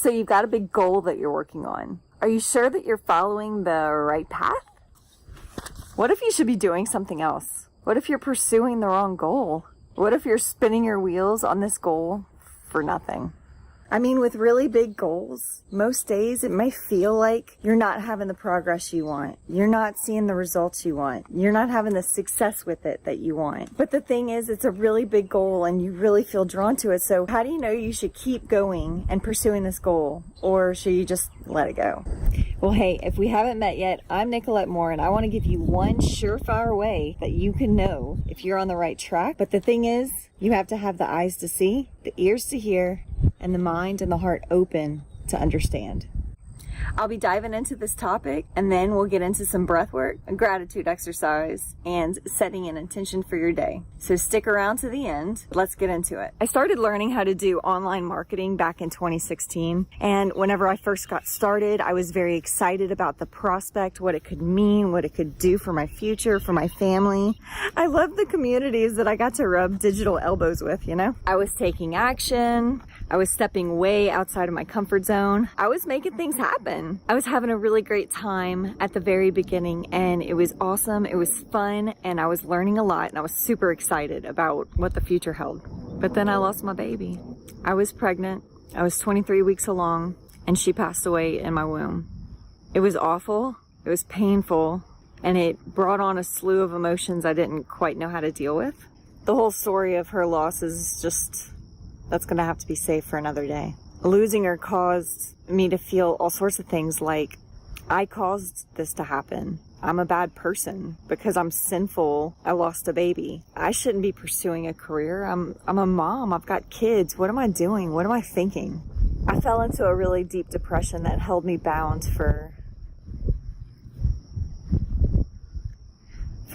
So you've got a big goal that you're working on. Are you sure that you're following the right path? What if you should be doing something else? What if you're pursuing the wrong goal? What if you're spinning your wheels on this goal for nothing? I mean, with really big goals, most days it may feel like you're not having the progress you want. You're not seeing the results you want. You're not having the success with it that you want. But the thing is, it's a really big goal and you really feel drawn to it. So how do you know you should keep going and pursuing this goal? Or should you just let it go? Well, hey, if we haven't met yet, I'm Nicolette Moore, and I want to give you one surefire way that you can know if you're on the right track. But the thing is, you have to have the eyes to see, the ears to hear, and the mind and the heart open to understand. I'll be diving into this topic, and then we'll get into some breath work, a gratitude exercise, and setting an intention for your day. So stick around to the end. Let's get into it. I started learning how to do online marketing back in 2016. And whenever I first got started, I was very excited about the prospect, what it could mean, what it could do for my future, for my family. I loved the communities that I got to rub digital elbows with, you know? I was taking action. I was stepping way outside of my comfort zone. I was making things happen. I was having a really great time at the very beginning, and it was awesome. It was fun, and I was learning a lot, and I was super excited about what the future held. But then I lost my baby. I was pregnant. I was 23 weeks along, and she passed away in my womb. It was awful. It was painful, and it brought on a slew of emotions I didn't quite know how to deal with. The whole story of her loss is just, that's gonna have to be saved for another day. Losing her caused me to feel all sorts of things like, I caused this to happen. I'm a bad person because I'm sinful. I lost a baby. I shouldn't be pursuing a career. I'm a mom. I've got kids. What am I doing? What am I thinking? I fell into a really deep depression that held me bound for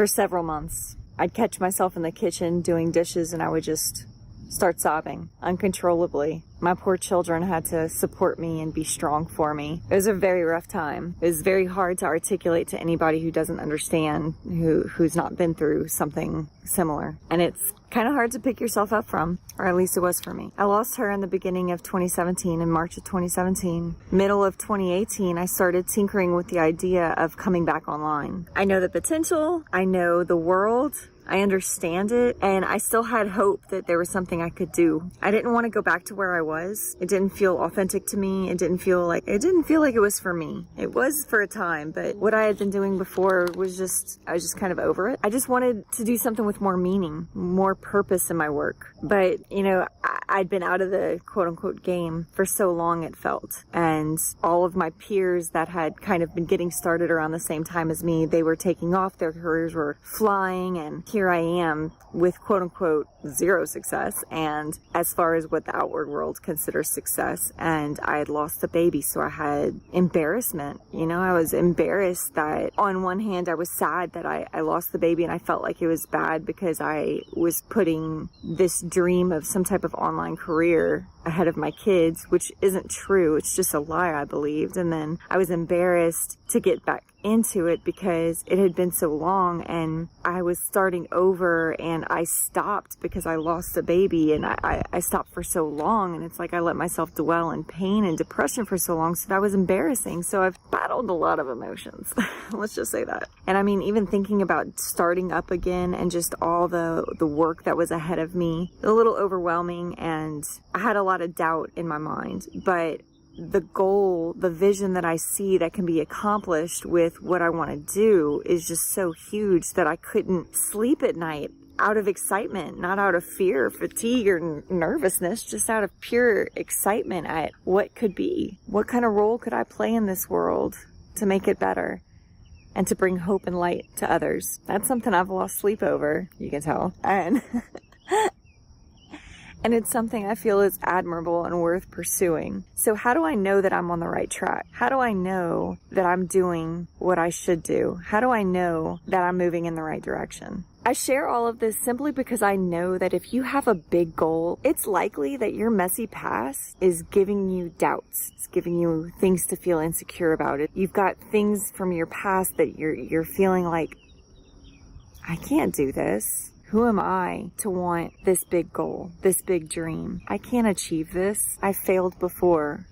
several months. I'd catch myself in the kitchen doing dishes, and I would just start sobbing uncontrollably. My poor children had to support me and be strong for me. It was a very rough time. It was very hard to articulate to anybody who doesn't understand, who's not been through something similar. And it's kind of hard to pick yourself up from, or at least it was for me. I lost her in the beginning of 2017, in March of 2017. Middle of 2018, I started tinkering with the idea of coming back online. I know the potential. I know the world. I understand it, and I still had hope that there was something I could do. I didn't want to go back to where I was. It didn't feel authentic to me. It didn't feel like it was for me. It was for a time, but what I had been doing before was I was just kind of over it. I just wanted to do something with more meaning, more purpose in my work. But, you know, I'd been out of the quote unquote game for so long, it felt. And all of my peers that had kind of been getting started around the same time as me, they were taking off, their careers were flying, and here I am with quote unquote zero success, and as far as what the outward world considers success, and I had lost a baby, so I had embarrassment. You know, I was embarrassed that on one hand I was sad that I lost the baby, and I felt like it was bad because I was putting this dream of some type of online career ahead of my kids, which isn't true. It's just a lie I believed. And then I was embarrassed to get back into it because it had been so long, and I was starting over, and I stopped because I lost a baby, and I stopped for so long, and it's like I let myself dwell in pain and depression for so long, so that was embarrassing. So I've battled a lot of emotions. Let's just say that. And I mean, even thinking about starting up again and just all the work that was ahead of me, a little overwhelming, and I had a lot of doubt in my mind. But the goal, the vision that I see that can be accomplished with what I want to do is just so huge that I couldn't sleep at night out of excitement, not out of fear, fatigue, or nervousness, just out of pure excitement at what could be. What kind of role could I play in this world to make it better and to bring hope and light to others? That's something I've lost sleep over, you can tell. And it's something I feel is admirable and worth pursuing. So how do I know that I'm on the right track? How do I know that I'm doing what I should do? How do I know that I'm moving in the right direction? I share all of this simply because I know that if you have a big goal, it's likely that your messy past is giving you doubts. It's giving you things to feel insecure about. You've got things from your past that you're feeling like, I can't do this. Who am I to want this big goal, this big dream? I can't achieve this. I failed before.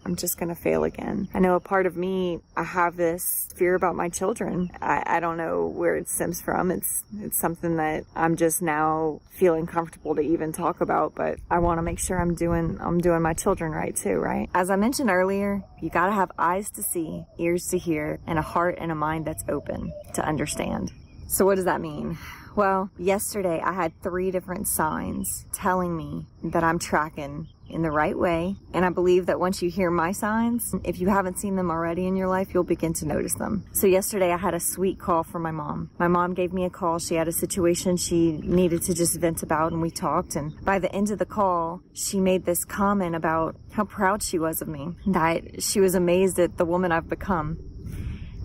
I'm just going to fail again. I know a part of me, I have this fear about my children. I don't know where it stems from. It's something that I'm just now feeling comfortable to even talk about, but I want to make sure I'm doing my children right too, right? As I mentioned earlier, you got to have eyes to see, ears to hear, and a heart and a mind that's open to understand. So what does that mean? Well, yesterday I had 3 different signs telling me that I'm tracking in the right way. And I believe that once you hear my signs, if you haven't seen them already in your life, you'll begin to notice them. So yesterday I had a sweet call from my mom. My mom gave me a call. She had a situation she needed to just vent about, and we talked. And by the end of the call, she made this comment about how proud she was of me, that she was amazed at the woman I've become.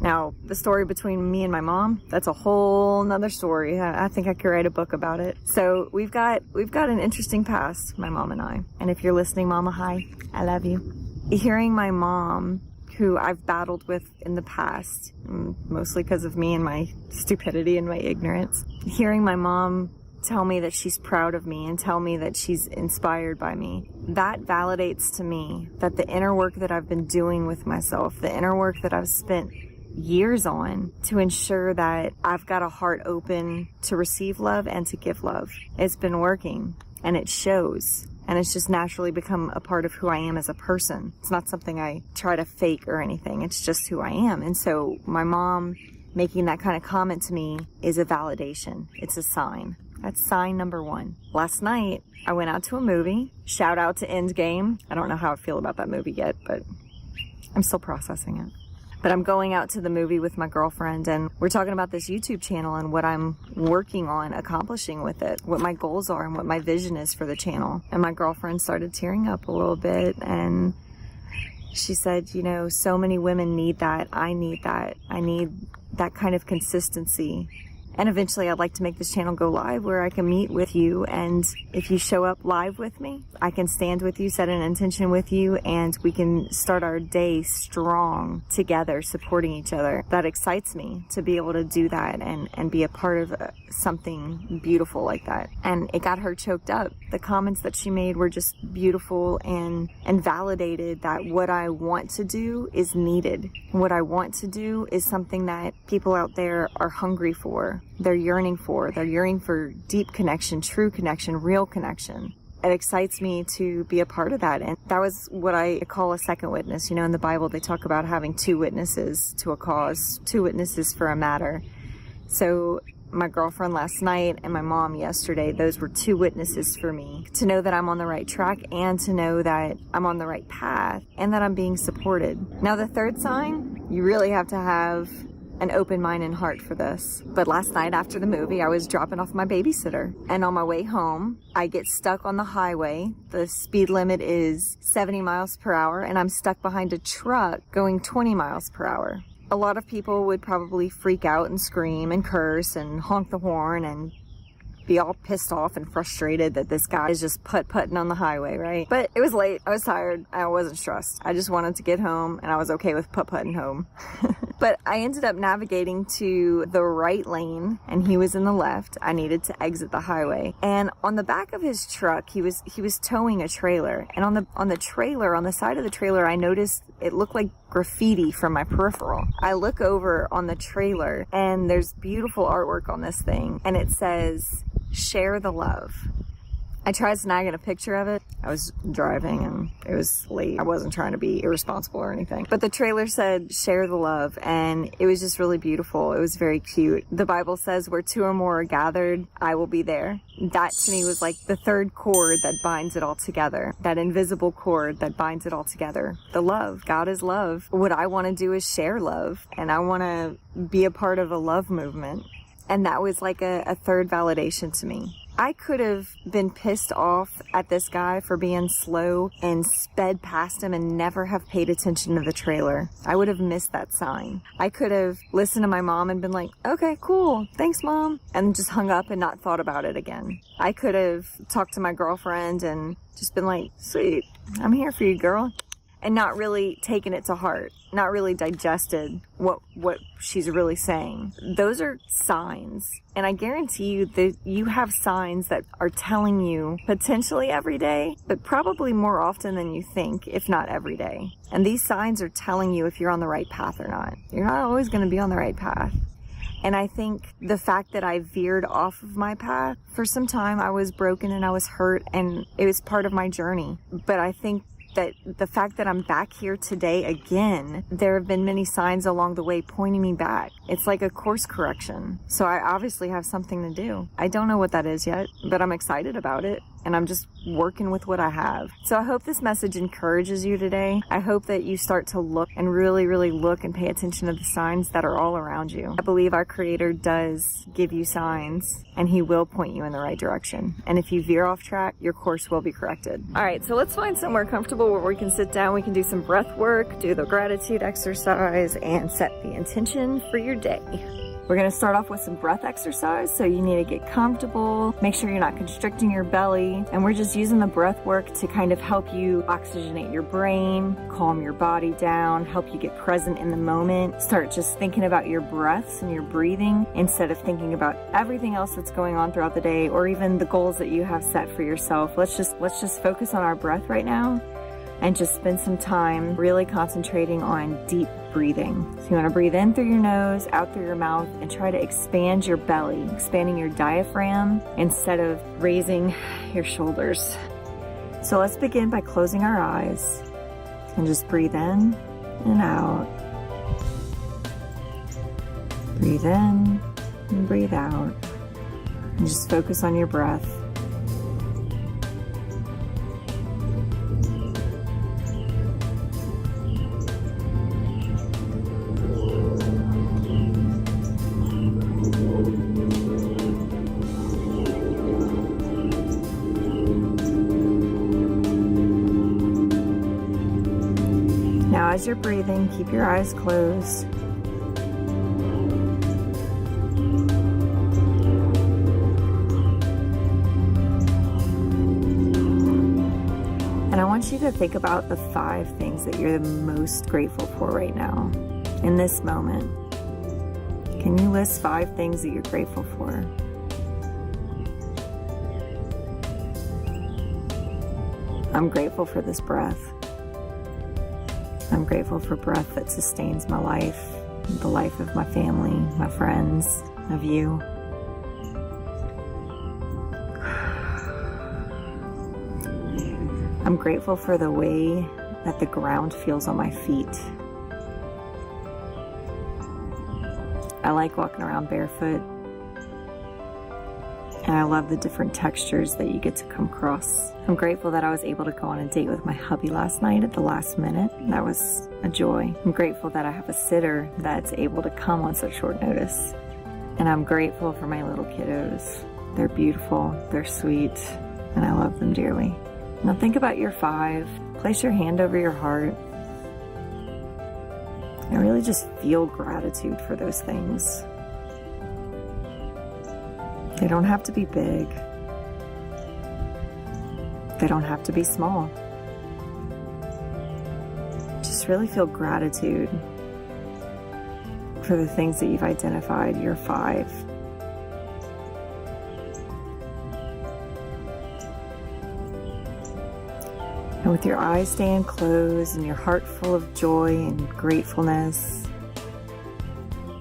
Now, the story between me and my mom, that's a whole nother story. I think I could write a book about it. So we've got an interesting past, my mom and I. And if you're listening, Mama, hi, I love you. Hearing my mom, who I've battled with in the past, mostly because of me and my stupidity and my ignorance, hearing my mom tell me that she's proud of me and tell me that she's inspired by me, that validates to me that the inner work that I've been doing with myself, the inner work that I've spent years on to ensure that I've got a heart open to receive love and to give love. It's been working, and it shows, and it's just naturally become a part of who I am as a person. It's not something I try to fake or anything. It's just who I am. And so my mom making that kind of comment to me is a validation. It's a sign. That's sign number 1. Last night, I went out to a movie. Shout out to Endgame. I don't know how I feel about that movie yet, but I'm still processing it. But I'm going out to the movie with my girlfriend, and we're talking about this YouTube channel and what I'm working on accomplishing with it, what my goals are and what my vision is for the channel. And my girlfriend started tearing up a little bit, and she said, you know, so many women need that. I need that. I need that kind of consistency. And eventually I'd like to make this channel go live where I can meet with you, and if you show up live with me, I can stand with you, set an intention with you, and we can start our day strong together, supporting each other. That excites me to be able to do that and be a part of something beautiful like that. And it got her choked up. The comments that she made were just beautiful and validated that what I want to do is needed. What I want to do is something that people out there are hungry for. They're yearning for. They're yearning for deep connection, true connection, real connection. It excites me to be a part of that. And that was what I call a second witness. You know, in the Bible, they talk about having 2 witnesses to a cause, 2 witnesses for a matter. So my girlfriend last night and my mom yesterday, those were 2 witnesses for me to know that I'm on the right track and to know that I'm on the right path and that I'm being supported. Now, the third sign, you really have to have an open mind and heart for this. But last night after the movie, I was dropping off my babysitter, and on my way home, I get stuck on the highway. The speed limit is 70 miles per hour, and I'm stuck behind a truck going 20 miles per hour. A lot of people would probably freak out and scream and curse and honk the horn and be all pissed off and frustrated that this guy is just putt-putting on the highway, right? But it was late, I was tired, I wasn't stressed. I just wanted to get home, and I was okay with putt-putting home. But I ended up navigating to the right lane, and he was in the left. I needed to exit the highway. And on the back of his truck, he was towing a trailer. And on the trailer, on the side of the trailer, I noticed it looked like graffiti from my peripheral. I look over on the trailer, and there's beautiful artwork on this thing, and it says, "Share the love." I tried snagging a picture of it. I was driving and it was late. I wasn't trying to be irresponsible or anything. But the trailer said, "Share the love," and it was just really beautiful. It was very cute. The Bible says, "Where 2 or more are gathered, I will be there." That to me was like the third cord that binds it all together. That invisible cord that binds it all together. The love. God is love. What I want to do is share love, and I want to be a part of a love movement. And that was like a third validation to me. I could have been pissed off at this guy for being slow and sped past him and never have paid attention to the trailer. I would have missed that sign. I could have listened to my mom and been like, "Okay, cool, thanks, Mom," and just hung up and not thought about it again. I could have talked to my girlfriend and just been like, "Sweet, I'm here for you, girl." and not really taken it to heart, not really digested what she's really saying. Those are signs. And I guarantee you that you have signs that are telling you potentially every day, but probably more often than you think, if not every day. And these signs are telling you if you're on the right path or not. You're not always going to be on the right path. And I think the fact that I veered off of my path, for some time I was broken and I was hurt, and it was part of my journey. But I think that the fact that I'm back here today again, there have been many signs along the way pointing me back. It's like a course correction. So I obviously have something to do. I don't know what that is yet, but I'm excited about it. And I'm just working with what I have. So I hope this message encourages you today. I hope that you start to look and really, really look and pay attention to the signs that are all around you. I believe our Creator does give you signs, and He will point you in the right direction. And if you veer off track, your course will be corrected. All right, so let's find somewhere comfortable where we can sit down. We can do some breath work, do the gratitude exercise, and set the intention for your day. We're going to start off with some breath exercise, so you need to get comfortable, make sure you're not constricting your belly, and we're just using the breath work to kind of help you oxygenate your brain, calm your body down, help you get present in the moment, start just thinking about your breaths and your breathing instead of thinking about everything else that's going on throughout the day or even the goals that you have set for yourself. Let's just focus on our breath right now and just spend some time really concentrating on deep breathing. So you want to breathe in through your nose, out through your mouth, and try to expand your belly, expanding your diaphragm instead of raising your shoulders. So let's begin by closing our eyes and just breathe in and out. Breathe in and breathe out. And just focus on your breath. As you're breathing, keep your eyes closed. And I want you to think about the 5 things that you're the most grateful for right now, in this moment. Can you list 5 things that you're grateful for? I'm grateful for this breath. I'm grateful for breath that sustains my life, the life of my family, my friends, of you. I'm grateful for the way that the ground feels on my feet. I like walking around barefoot, and I love the different textures that you get to come across. I'm grateful that I was able to go on a date with my hubby last night at the last minute. That was a joy. I'm grateful that I have a sitter that's able to come on such short notice. And I'm grateful for my little kiddos. They're beautiful, they're sweet, and I love them dearly. Now think about your 5. Place your hand over your heart. And really just feel gratitude for those things. They don't have to be big. They don't have to be small. Just really feel gratitude for the things that you've identified, your 5. And with your eyes staying closed and your heart full of joy and gratefulness,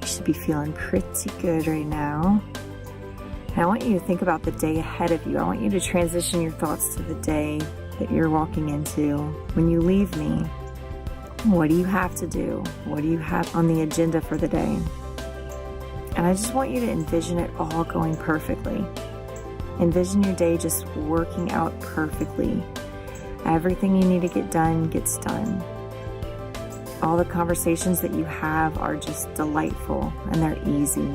you should be feeling pretty good right now. And I want you to think about the day ahead of you. I want you to transition your thoughts to the day that you're walking into. When you leave me, what do you have to do? What do you have on the agenda for the day? And I just want you to envision it all going perfectly. Envision your day just working out perfectly. Everything you need to get done gets done. All the conversations that you have are just delightful and they're easy.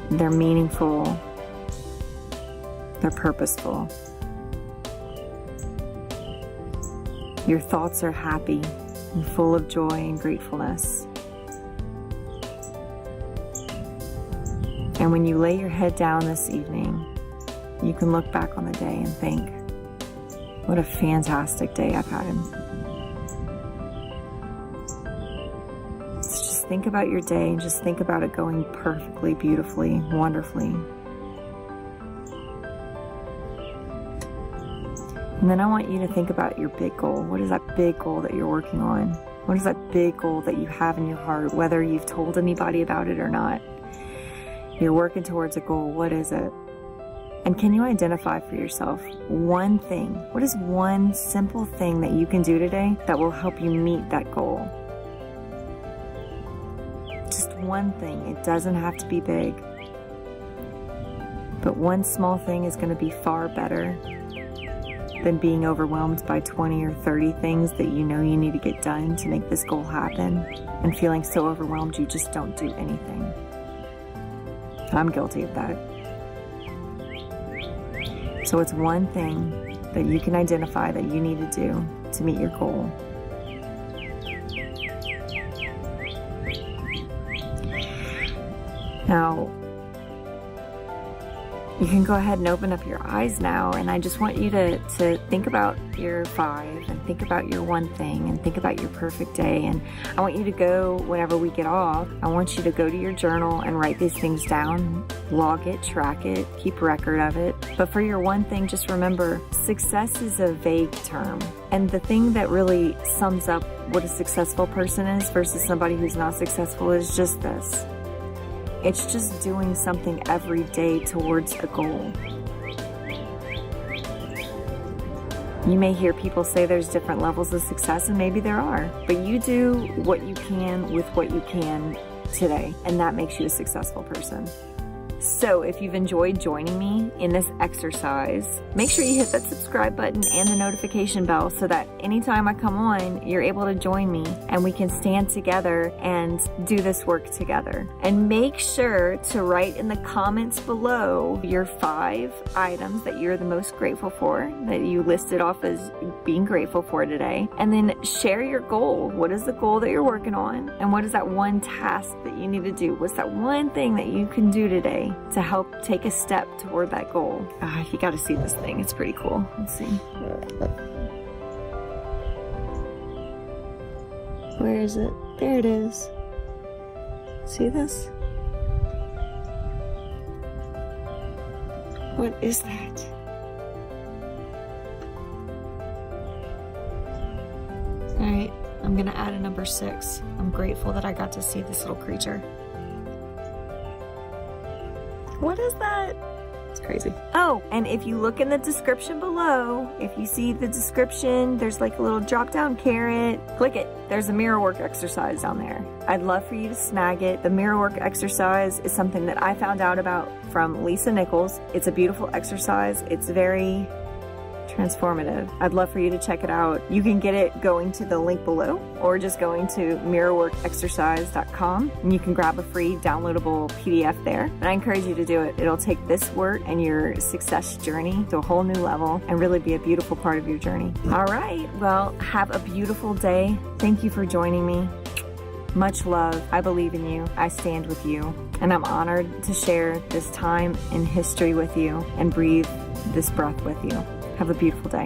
They're meaningful. They're purposeful. Your thoughts are happy and full of joy and gratefulness. And when you lay your head down this evening, you can look back on the day and think, What a fantastic day I've had. So just think about your day and just think about it going perfectly, beautifully, wonderfully. And then I want you to think about your big goal. What is that big goal that you're working on? What is that big goal that you have in your heart, whether you've told anybody about it or not? You're working towards a goal. What is it? And can you identify for yourself one thing? What is one simple thing that you can do today that will help you meet that goal? Just one thing. It doesn't have to be big. But one small thing is going to be far better than being overwhelmed by 20 or 30 things that you know you need to get done to make this goal happen, and feeling so overwhelmed you just don't do anything. I'm guilty of that. So it's one thing that you can identify that you need to do to meet your goal. Now, you can go ahead and open up your eyes now, and I just want you to think about your 5 and think about your one thing and think about your perfect day. And I want you to go, whenever we get off, I want you to go to your journal and write these things down, log it, track it, keep record of it. But for your one thing, just remember, success is a vague term. And the thing that really sums up what a successful person is versus somebody who's not successful is just this. It's just doing something every day towards a goal. You may hear people say there's different levels of success, and maybe there are, but you do what you can with what you can today, and that makes you a successful person. So if you've enjoyed joining me in this exercise, make sure you hit that subscribe button and the notification bell so that anytime I come on, you're able to join me and we can stand together and do this work together. And make sure to write in the comments below your 5 items that you're the most grateful for, that you listed off as being grateful for today. And then share your goal. What is the goal that you're working on? And what is that one task that you need to do? What's that one thing that you can do today to help take a step toward that goal? You got to see this thing. It's pretty cool. Let's see. Where is it? There it is. See this? What is that? All right, I'm going to add a number 6. I'm grateful that I got to see this little creature. What is that? It's crazy. Oh, and if you look in the description below, if you see the description, there's like a little drop down carrot. Click it. There's a mirror work exercise down there. I'd love for you to snag it. The mirror work exercise is something that I found out about from Lisa Nichols. It's a beautiful exercise. It's very transformative. I'd love for you to check it out. You can get it going to the link below or just going to mirrorworkexercise.com, and you can grab a free downloadable PDF there. And I encourage you to do it. It'll take this work and your success journey to a whole new level and really be a beautiful part of your journey. All right. Well, have a beautiful day. Thank you for joining me. Much love. I believe in you. I stand with you. And I'm honored to share this time in history with you and breathe this breath with you. Have a beautiful day.